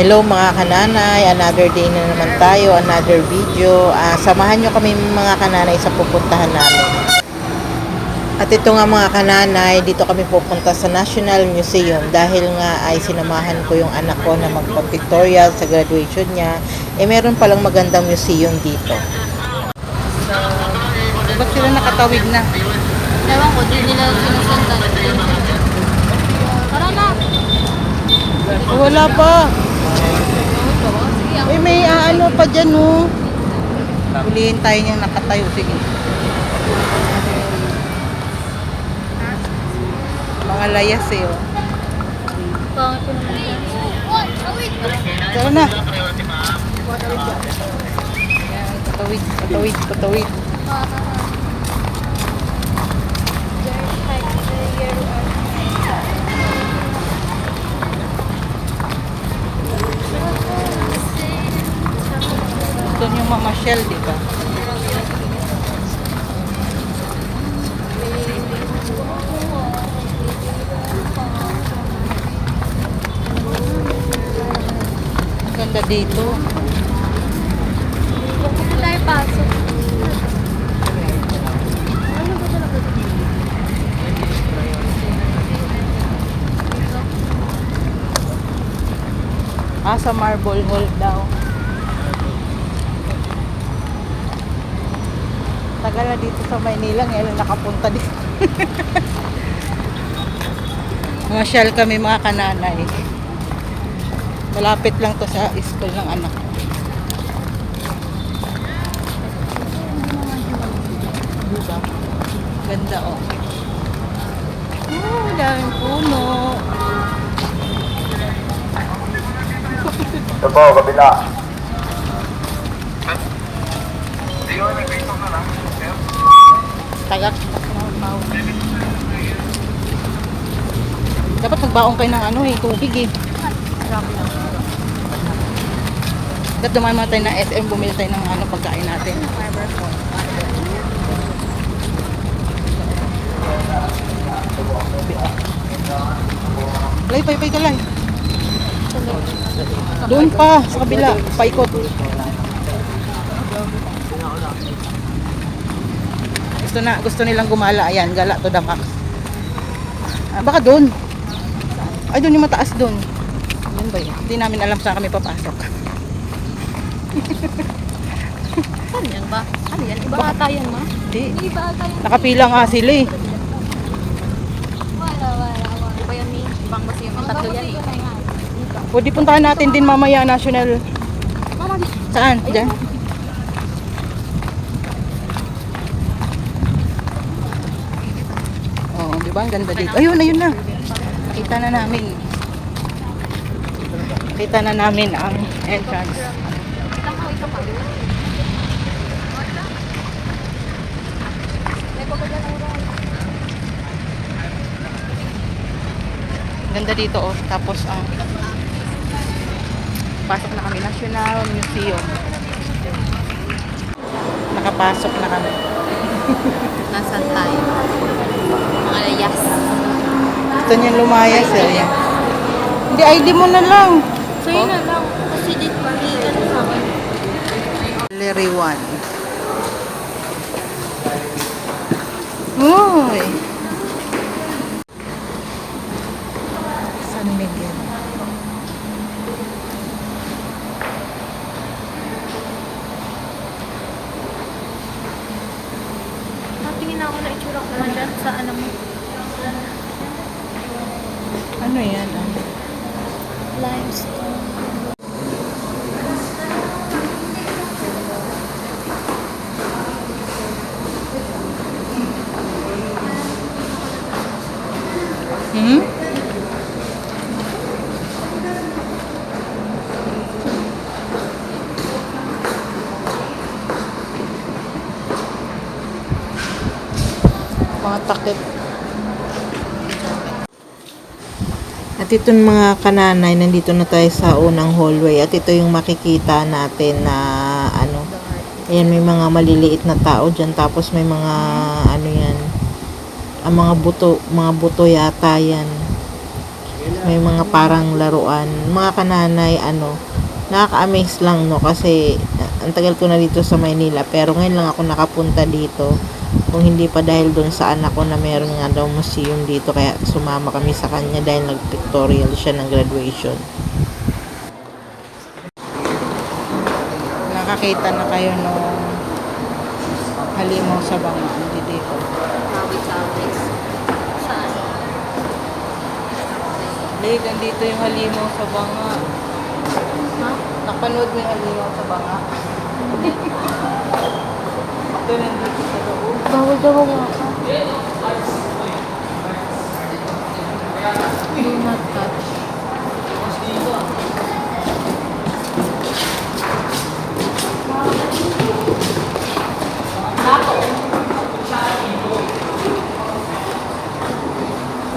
Hello mga kananay, another day na naman tayo, another video. Samahan nyo kami mga kananay sa pupuntahan namin. At ito nga mga kananay, dito kami pupunta sa National Museum dahil nga ay sinamahan ko yung anak ko na magpa-pictorial sa graduation niya. Meron palang magandang museum dito. So, ba't sila nakatawid na? Ewan ko, di nila sinusundan. Tara na! Wala pa. Sige, May ano pa dyan, oh. Hulihin tayo niyang nakatayo. Sige. Mga layas eh, oh. pangit ko naman. Tara na. Yan, patawid, patawid, patawid. Doon yung mamasyal, di ba? Ang ganda dito. Hindi tayo pasok. Sa Marble Hall daw. Tagal na dito sa Maynila, ngayon nakapunta dito. Mamasyal kami mga kananay. Malapit lang to sa school ng anak ko. Diba? Ganda, oh. Oh, daming puno. Ito po, kabila. Tagak. Dapat magbaong kayo ng ano eh, tubig eh. Dapat dumaan tayo na SM, bumili tayo ng ano, pagkain natin. Lay, pay, kalay. Doon pa, sa kabila, paikot. Gusto nilang gumala. Ayan, gala to the max. Baka doon. Ay, doon yung mataas doon. Yan ba yun? Hindi namin alam saan kami papasok. Saan yan ba? Ano yan? Iba ata yan, ma? Hindi. Iba ata yan. Nakapila nga sila eh. Wala. Iba yan, may ibang basi yung tatlo yan eh. Pwede puntahan natin din mamaya national. Mama, Saan? Diyan. Oh, di ba? Ang ganda dito. Ayun na. Kita na namin. Kita na namin ang entrance. ito pa. Ganda dito, oh. Tapos ang pasok na kami National Museum. Nakapasok na kami. Nasaan tayo? Mga layas. Gusto niya lumayas eh. Hindi, ID mo na lang. Sa'yo na lang. Kasi dito ano sa akin. Gallery 1. Uy! San Miguel. Natingin ako na itsura ko naman dyan sa ano mo. Ano yan? Limestone. Hmm? Mga takip. At ito mga kananay, nandito na tayo sa unang hallway. At ito yung makikita natin na ano. Ayan, may mga maliliit na tao dyan. Tapos may mga ano yan. Ang mga buto yata yan. May mga parang laruan. Mga kananay, nakaka-amaze lang, no? Kasi, ang tagal ko na dito sa Maynila. Pero ngayon lang ako nakapunta dito. Kung hindi pa dahil doon sa anak ko na meron nga daw museum dito. Kaya sumama kami sa kanya dahil nag-pictorial siya ng graduation. Nakakita na kayo nung halimaw sa banga. Hindi dito. Awit-awit. Saan? Leg, andito yung halimaw sa banga. Ha? Napanood mo yung halimaw sa banga? Ito nandito sa loob. Bawal daw ang waka. Do not touch.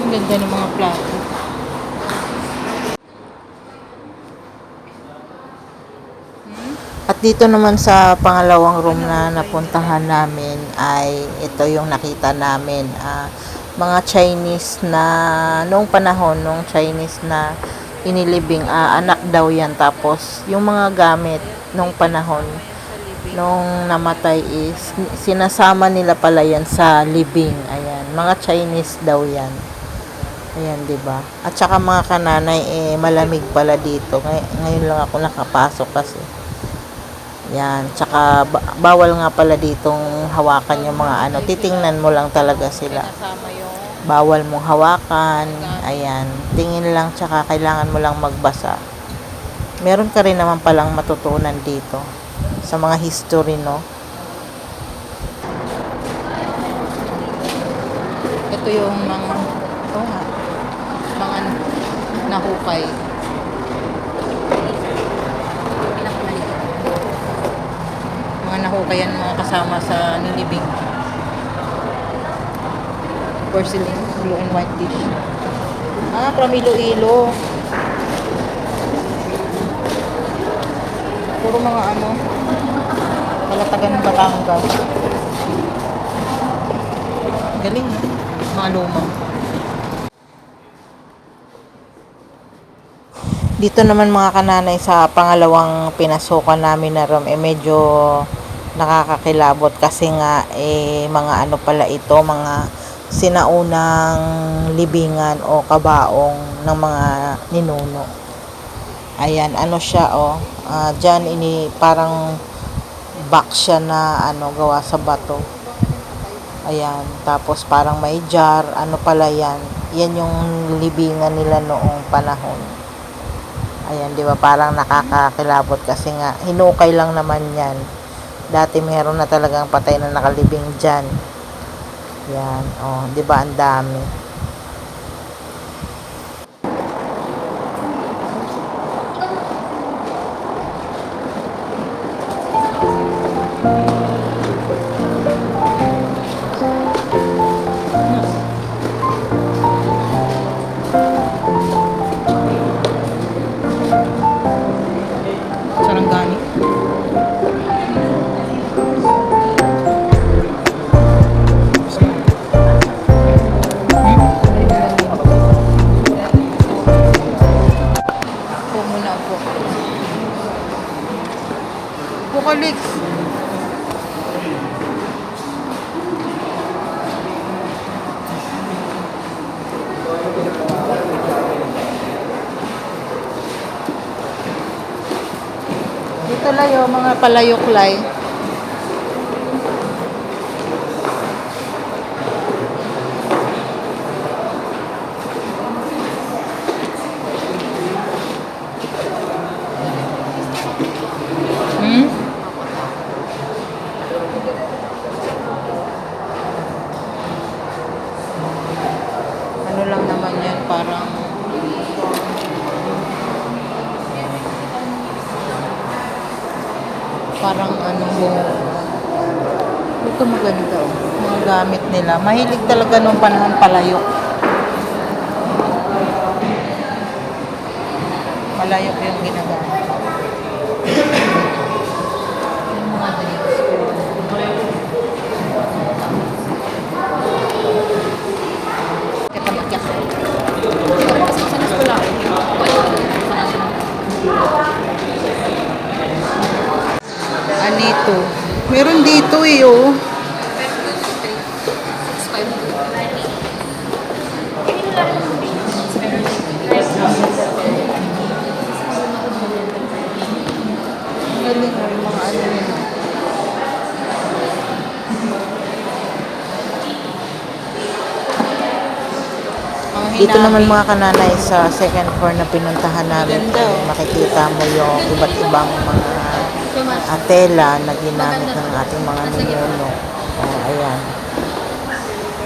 Ang ganda ng mga plato. At dito naman sa pangalawang room na napuntahan namin ay ito yung nakita namin. Mga Chinese na, noong panahon, noong Chinese na inilibing, anak daw yan. Tapos, yung mga gamit noong panahon, nung namatay is, sinasama nila pala yan sa libing. Ayan, mga Chinese daw yan. Ayan, di ba? At saka mga kananay, malamig pala dito. Ngayon lang ako nakapasok kasi. Yan, tsaka bawal nga pala ditong hawakan yung mga titingnan mo lang talaga sila. Kasama yung Bawal mong hawakan, ayan, tingin lang tsaka kailangan mo lang magbasa. Meron ka rin naman palang matutunan dito sa mga history, no? ito yung mga mga nahukay. Mga nahukayan, mga kasama sa nilibing. Porcelain, blue and white dish. From Iloilo. Puro mga kalatagan ng Batangas. Galing, no? Mga lumang. Dito naman mga kananay sa pangalawang pinasukan namin na room, medyo nakakakilabot kasi nga mga pala ito, mga sinaunang libingan o kabaong ng mga ninuno. Ayan, siya dyan parang box siya na gawa sa bato. Ayan, tapos parang may jar, pala yan. Yan yung libingan nila noong panahon. Ayan, di ba parang nakakakilabot kasi nga hinukay lang naman yan. Dati meron na talagang patay na nakalibing dyan. Yan, di ba ang dami. Sarangani. Bukalix. Dito layo, mga palayok-lay. Lang naman yan, parang ito maganda, mga gamit nila. Mahilig talaga nung panahon palayok. Palayok yung ginagamit. Yung mga drinks. Kita mag-yak. Sa eskwela. Anito. Meron dito eh, oh. Galing nga yung mga ano nila. Mga Dito naman hinabi. mga kananay sa second floor na pinuntahan namin, Ganda, oh. makikita mo yung iba't ibang mga tela na ginamit ng ating mga ninuno. Ayan.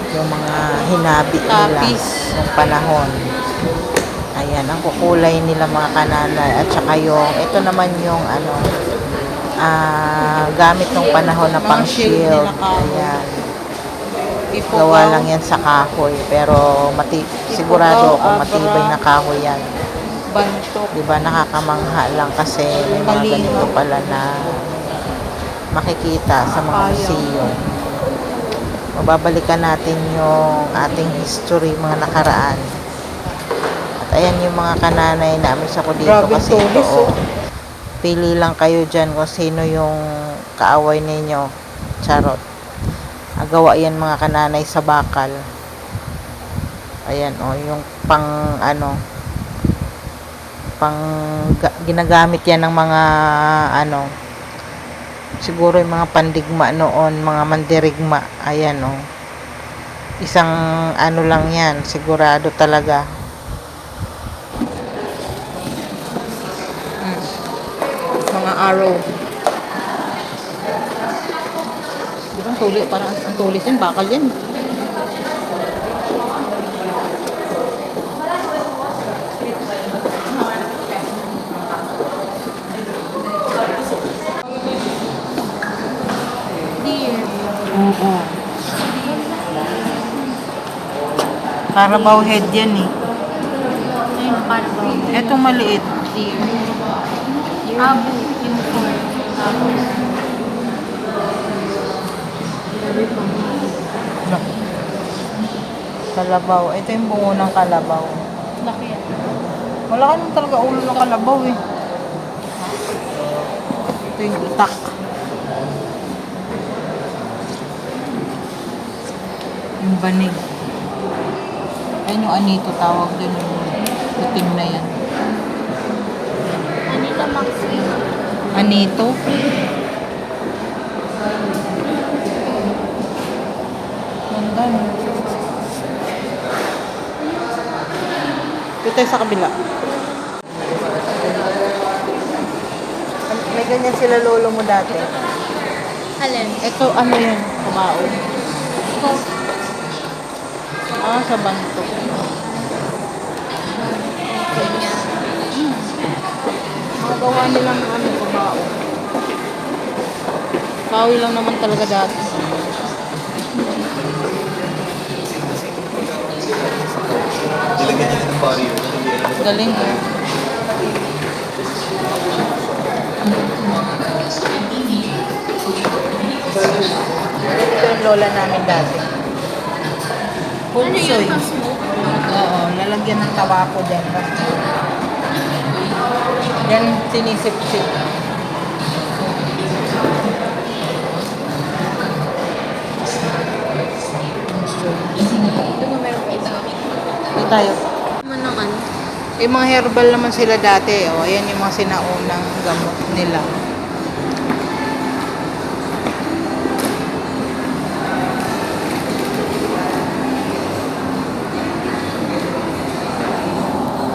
Yung mga hinabi nila Tapis. ng panahon. Ayan, ang kukulay nila mga kananay. At saka yung, ito naman yung ano, gamit ng panahon na Mga pang shield shield. nila kahoy. Ayan. Ipugaw. Gawa lang yan sa kahoy. Pero sigurado kung matibay na kahoy yan. Bantok. Diba nakakamanghang lang kasi may mga Kalinaw. ganito pala na makikita sa mga Ayaw. museum. Mababalikan natin yung ating history, mga nakaraan. At ayan yung mga kananay na amis ako dito Grabe kasi ito, tulis, oh. pili lang kayo dyan kung sino yung kaaway ninyo. Charot. Gawa yan mga kananay sa bakal. Ayan yung ginagamit yan ng mga siguro yung mga pandigma noon, mga mandirigma. Ayan isang lang yan, sigurado talaga. Mga arrow. Di ba ang tulis? Parang ang tulis yun. Bakal yan. Oo. Carabao head yan eh. Ayun, para ba? Etong maliit. Abo, yung four. Abo. Kalabaw. Ito yung bungo ng kalabaw. Laki yan. Wala ka naman talaga ulo ng kalabaw eh. Ito yung utak. Yung banig. Ayun yung anito tawag dun. Yung itim na yan. Anita Maxwell. Anito? Ganda no? Ito tayo sa kabila. May ganyan sila lolo mo dati. Alin? Ito ano yan? Kumao. Sa banto. Mga gawa nilang kumao. Kahoy lang naman talaga dati. Galing eh. Ito yung lola namin dati. Pulsoy. Oo, lalagyan ng tabako dyan. Yan sinisip-sip. Ito mo meron pa ito. Ito tayo. Manangan. Yung mga herbal naman sila dati. Ayan yung mga sinaunang gamot nila.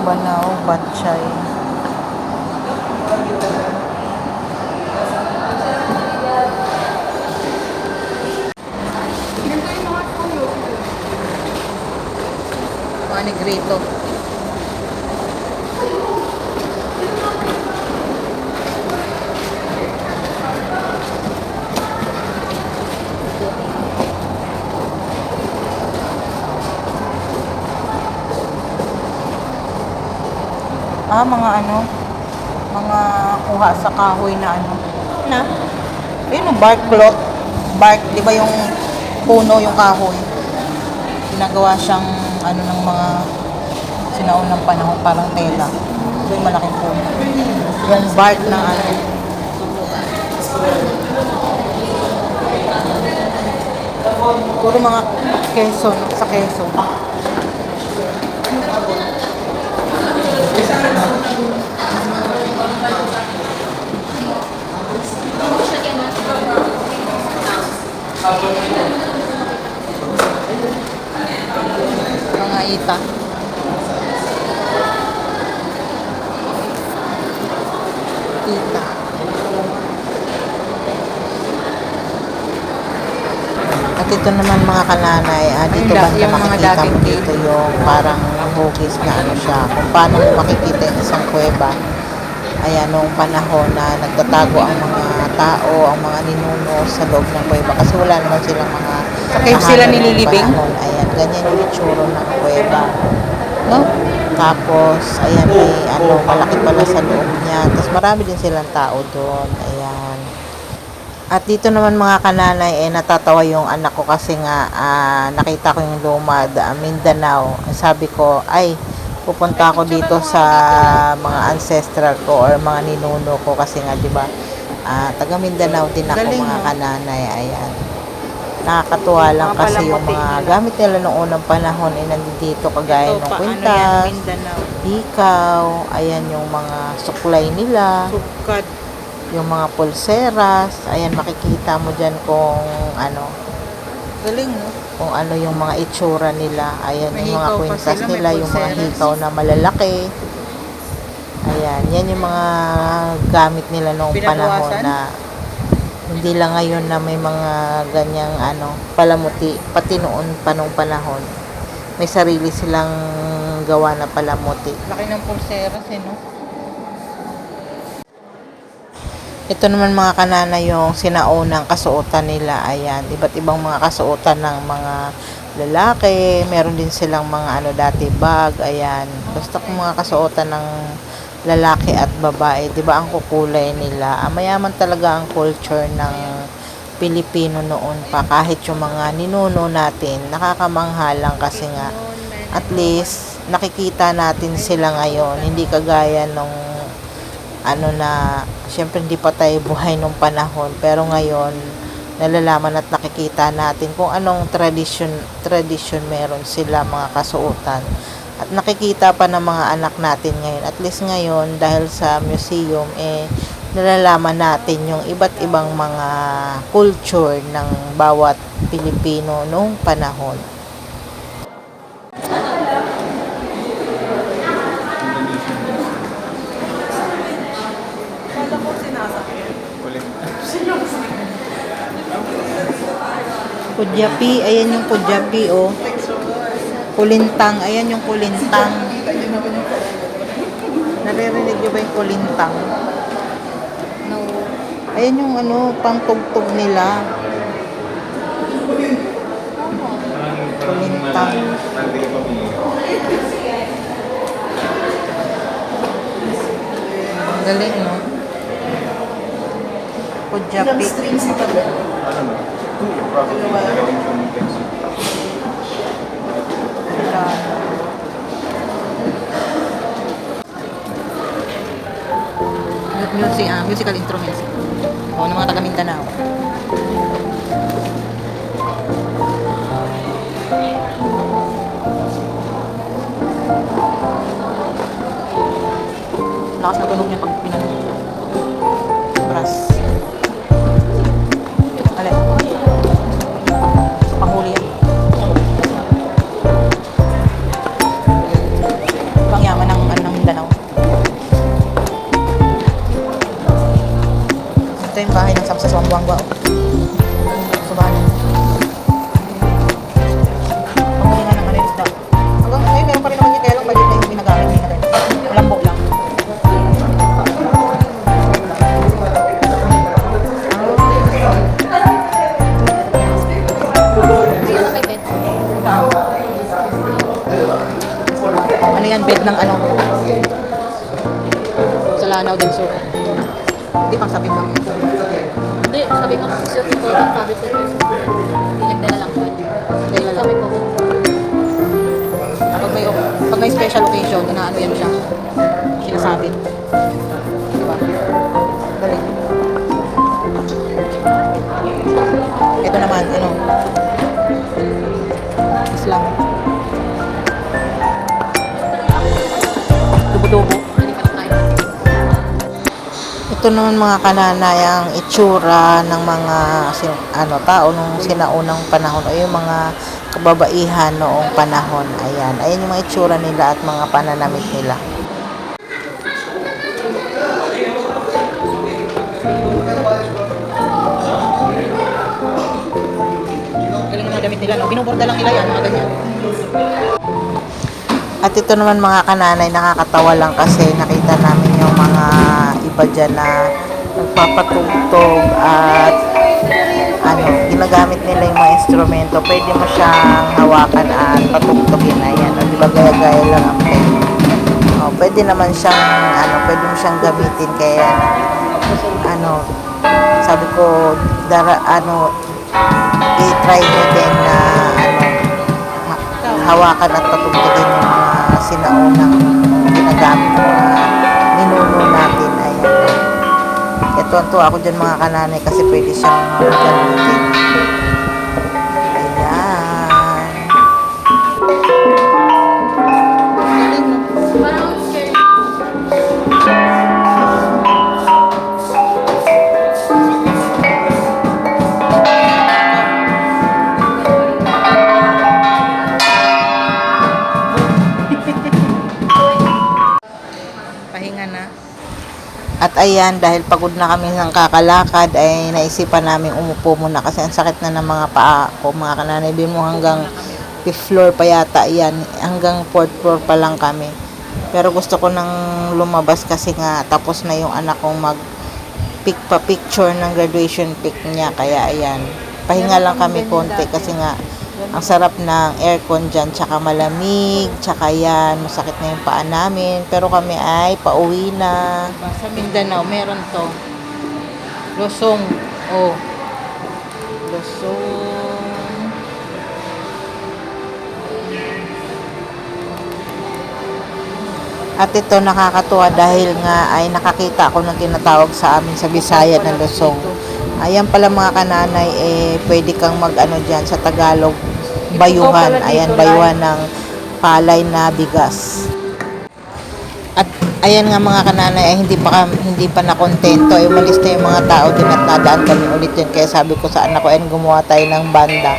Banaw, batchay. Mga negrito. Mga kuha sa kahoy na na? Ayun yung bark cloth. Bark, di ba yung puno yung kahoy? Ginagawa siyang ng mga sinaunang panahon, parang tela. Ito yung malaking puno. Yung bark na Puro mga Quezon, sa Quezon. Mga ita. Ita. At ito naman mga kananay, dito Ayun, banda yung mga makikita mo dating dito yung parang hugis na ano siya. Kung paano mo makikita yung isang kuweba. Ayan, noong panahon na nagtatago ang mga tao, ang mga ninuno sa loob ng kuweba. Kasi wala naman silang mga Sa cave sila tahanan noong nililibing? panahon. Ayan, ganyan yung itsura ng kuweba. No? Tapos, ayan, may malaki pala sa loob niya. Tapos marami din silang tao doon. Ayan. At dito naman mga kananay, natatawa yung anak ko kasi nga nakita ko yung lumad, Mindanao. Sabi ko, ay, pupunta ako dito sa mga ancestral ko or mga ninuno ko kasi nga, di ba, taga Mindanao din ako Galing, mga no? kananay. Ayan. Nakakatuwa lang Mga kasi yung palamuti mga nila. gamit nila noong unang panahon nandito kagaya Ito ng pa, ano yan, kwintas, Mindanao. hikaw, ayan yung mga suklay nila. Sukat. Yung mga pulseras, ayan makikita mo dyan kung ano, Galing, no? kung ano yung mga itsura nila. Ayan May yung mga hikaw pa kwintas sila, may nila, yung mga pulseras. hikaw na malalaki. Ayan, yan yung mga gamit nila noong panahon Pinabukasan? na hindi lang ngayon na may mga ganyang palamuti, pati noon pa nung panahon. May sarili silang gawa na palamuti. Laki ng pulseras, no? Ito naman mga kanana yung sinaunang kasuotan nila. Ayan, iba't ibang mga kasuotan ng mga lalaki. Meron din silang mga dati bag. Ayan, basta kung mga kasuotan ng lalaki at babae. Diba ang kukulay nila? Mayaman talaga ang culture ng Pilipino noon pa. Kahit yung mga ninuno natin, nakakamangha lang kasi nga at least nakikita natin sila ngayon. Hindi kagaya nung na syempre hindi pa tayo buhay nung panahon pero ngayon nalalaman at nakikita natin kung anong tradisyon meron sila mga kasuotan at nakikita pa ng mga anak natin ngayon. At least ngayon dahil sa museum nalalaman natin yung iba't ibang mga culture ng bawat Pilipino nung panahon. Kudyapi, ayan yung kudyapi, oh. Kulintang, ayan yung kulintang. Naririnig niyo ba yung kulintang? No. Ayan yung pangtugtog nila. Kulintang. Galing, no? Kudyapi. Musical instruments. O, ng mga taga Mindanao. Lakas na tunog niya pag pinano. Brass. Alin? Panghuli yan. Pangyaman ng Mindanao. Ito yung bahay ng Samsa Suambuanga. Subahan. Panghulingan ng isda. Hanggang ngayon, meron pa rin naman yun. Kaya lang budget na yung ginagamit nila. Malambo lang. Ano yan? Bed ng sa Lanao del Sur. Hindi pang sabi lang. Hindi, sabi ko, sir, ito lang, sabi ko, hindi nagdala lang ko. Sabi ko, Pag may special occasion, inaano yan siya. Sinasabit. Diba? Galing. Ito naman, ito naman mga kananay ang itsura ng mga tao nung sinaunang panahon o yung mga kababaihan noong panahon. Ayan yung mga itsura nila at mga pananamit nila. Galing mga damit nila, no? Binuborda lang nila yan, mga ganyan. At ito naman mga kananay, nakakatawa lang kasi nakita namin yung mga iba dyan na nagpapatugtog at ginagamit nila yung mga instrumento. Pwede mo siyang hawakan at patugtogin. Ayan, o diba gaya-gaya lang ang pwede. O, pwede naman siyang, pwede mo siyang gamitin kaya, sabi ko, i-try nyo din na, hawakan at patugtogin yung mga sinaunang ginagamit ng mga ninuno natin. Ayan. Tuwan-tuwa ako dyan mga kananay kasi pwede siyang gamitin. Ayan. Parang scary. Pahinga na. At ayan, dahil pagod na kami ng kakalakad, ay naisipan namin umupo muna kasi ang sakit na ng mga paa ko, mga kananay. Din mo hanggang 5th floor pa yata, yan. Hanggang 4th floor pa lang kami. Pero gusto ko nang lumabas kasi nga tapos na yung anak kong picture ng graduation pic niya. Kaya ayan, pahinga lang kami konti kasi nga ang sarap ng aircon dyan, tsaka malamig, tsaka yan, masakit na yung paa namin. Pero kami ay pauwi na. Sa Mindanao, meron to. Losong. Oh. Losong. At ito nakakatuwa dahil nga ay nakakita ako ng tinatawag sa amin sa Bisaya na Losong. Ayan pala mga kananay, pwede kang dyan sa Tagalog, bayuhan. Ayan, bayuhan ng palay na bigas. At ayan nga mga kananay, ay hindi pa nakontento. Umalis na yung mga tao din at nadaan kami ulit yun. Kaya sabi ko sa anak ko, gumawa tayo ng banda.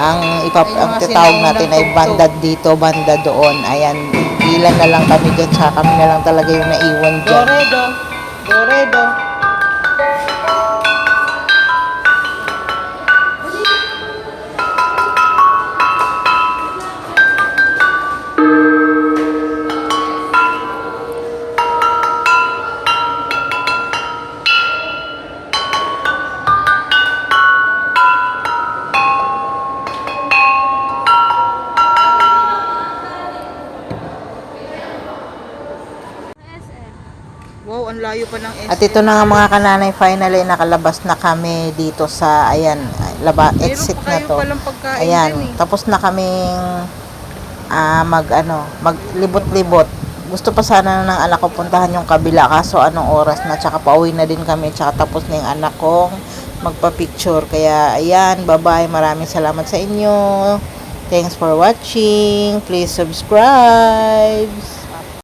Ang tatawag natin ay banda dito, banda doon. Ayan, ilan na lang kami dyan, tsaka kami na lang talaga yung naiwan dyan. Doredo. Wow, ang layo pa ng SM. At ito na nga mga kananay, finally nakalabas na kami dito sa, exit na to. Ayan, tapos na kaming maglibot-libot. Gusto pa sana ng anak ko puntahan yung kabila, kaso anong oras na, tsaka pauwi na din kami, tsaka tapos na yung anak kong magpa-picture. Kaya ayan, bye-bye, maraming salamat sa inyo. Thanks for watching. Please subscribe.